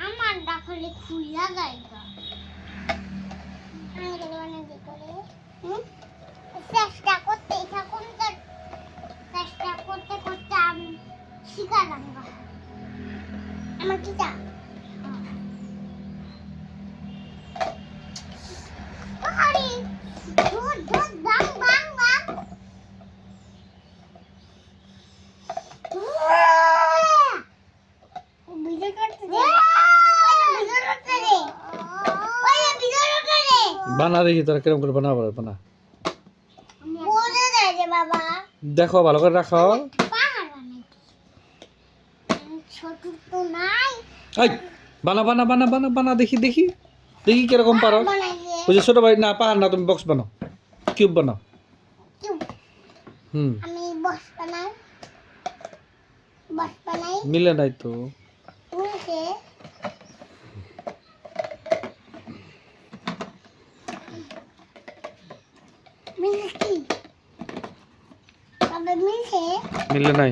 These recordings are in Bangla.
আমার ডাকলে খুইয়া গাইবা আমি গেলে বানাতে করে চেষ্টা করতে থাকুন চেষ্টা করতে করতে আমি শিখালাম আমার কি তা আরে ধুর ধুর বাং বাং বাং ভিডিও করতে দে ভিডিও করতে দে ওই ভিডিও করতে দে বানা দেখি তোরা কিরকম করে বানাবো বানা বলে দে যে বাবা দেখো ভালো করে রাখো পাহাড় বানাইতে ছোট তো নাই এই বানা বানা বানা বানা বানা দেখি দেখি দেখি কিরকম পারো বানাইছে ওই যে ছোট ভাই না পাহাড় না তুমি বক্স বানাও কিউব বানাও কিউ আমি বস বানাই মিলে নাই তো মিলছে মিলছে তবে মিলছে মিলে নাই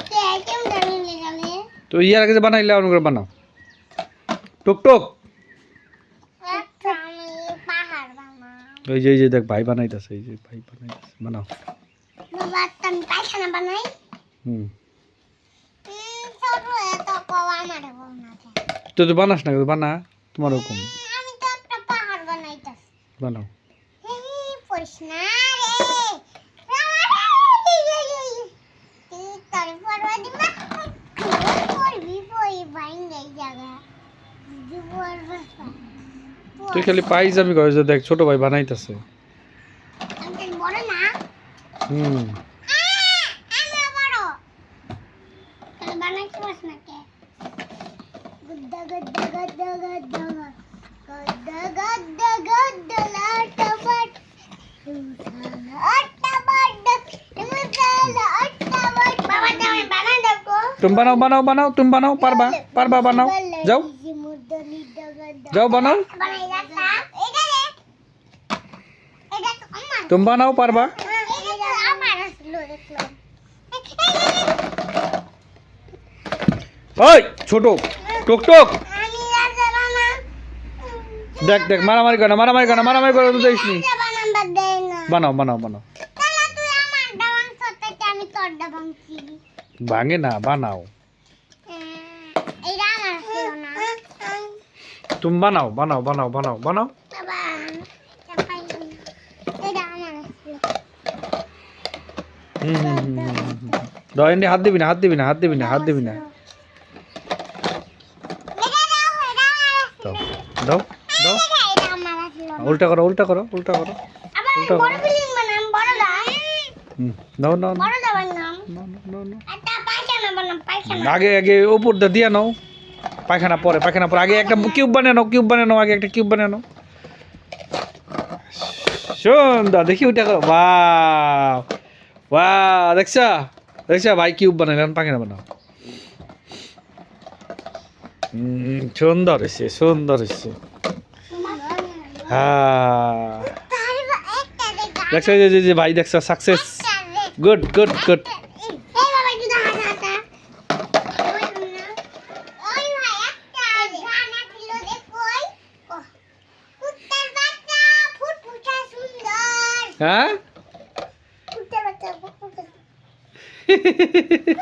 কে কেমন মিলে যাবে তো ইয়ার আগে যে বানাইলে অন্য করে বানাও টুক টুক একটা আমি পাহাড় বানাই ওই যে দেখ ভাই বানাইতাছে এই যে ভাই বানাইতাছে বানাও বাবা তুমি পায়খানা বানাই ছোট এত কওয়া আমার বানাতে তো বানাস না বানা তোমার হুকুম আমি তো একটা পাহাড় বানাইতাছি বানাও এই পড়িস না রে তুই তোর পড়বা দিবা পড়বি পড়ি বাইন এই জায়গা তুই খালি পাইস আমি কই যে দেখ ছোট ভাই বানাইতাছে আমি বড় না হুম আমি বড় তাহলে বানাইতে পারছ না কে গুদ্দা গুদ্দা গুদ্দা গুদ্দা গুদ্দা গুদ্দা গুদ্দা লাটাবাট আটাবাট মুজালা আটাবাট বাবা তুমি বানা দেখো तुम बनाओ बनाओ बनाओ तुम बनाओ पारबा पारबा बनाओ जाओ जाओ बनाओ বানাই রাখা এটা রে এটা তো আমার तुम बनाओ पारबा এটা তো আমার আসলো দেখলাম ओए छोटो टुक टुक আমি রাজা বানা देख देख मारामारी करना तो देख नहीं বানাম্বার দেই না बनाओ बनाओ बनाओ তাহলে তুই আমার ডাবাং সত্তাতে আমি তোর ডাবাং ছিলি भांगे ना बनाओ এইটা আমার ছিল না तुम बनाओ बनाओ बनाओ बनाओ बनाओ বাবা চাপাই এইটা আমার ছিল दो इंडी हाथ दिबी ना हाथ दिबी ना हाथ दिबी ना हाथ दिबी ना এটা দাও এটা दो दो दो এটা আমার ছিল उल्टा करो उल्टा करो उल्टा करो আবার বড় বিল্ডিং বানাম বড় দা नो नो বড় দা বানাম नो नो नो একটা পায়খানা বানাম পায়খানা आगे आगे ऊपर दे दिया नाओ पायखाना पर आगे एक क्यूब बने नाओ आगे एक क्यूब बने नाओ सुंदर देखिए उठा करो वाह वाह देखा भाई क्यूब बने पायखाना बनाओ सुंदर से हाँ देखा जे भाई देखा सक्सेस गुड गुड गुड এই বাবা একটু হাঁটা হাঁটা ওই না ওই ভাই একটা গানা ছিল দেখোই কুত্তার বাচ্চা ফুটফুটা সুন্দর हाँ কুত্তার বাচ্চা ফুটফুটা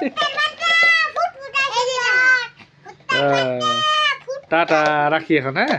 কুত্তার বাচ্চা ফুটফুটা সুন্দর কুত্তার বাচ্চা ফুট टाटा रखिए এখন হ্যাঁ।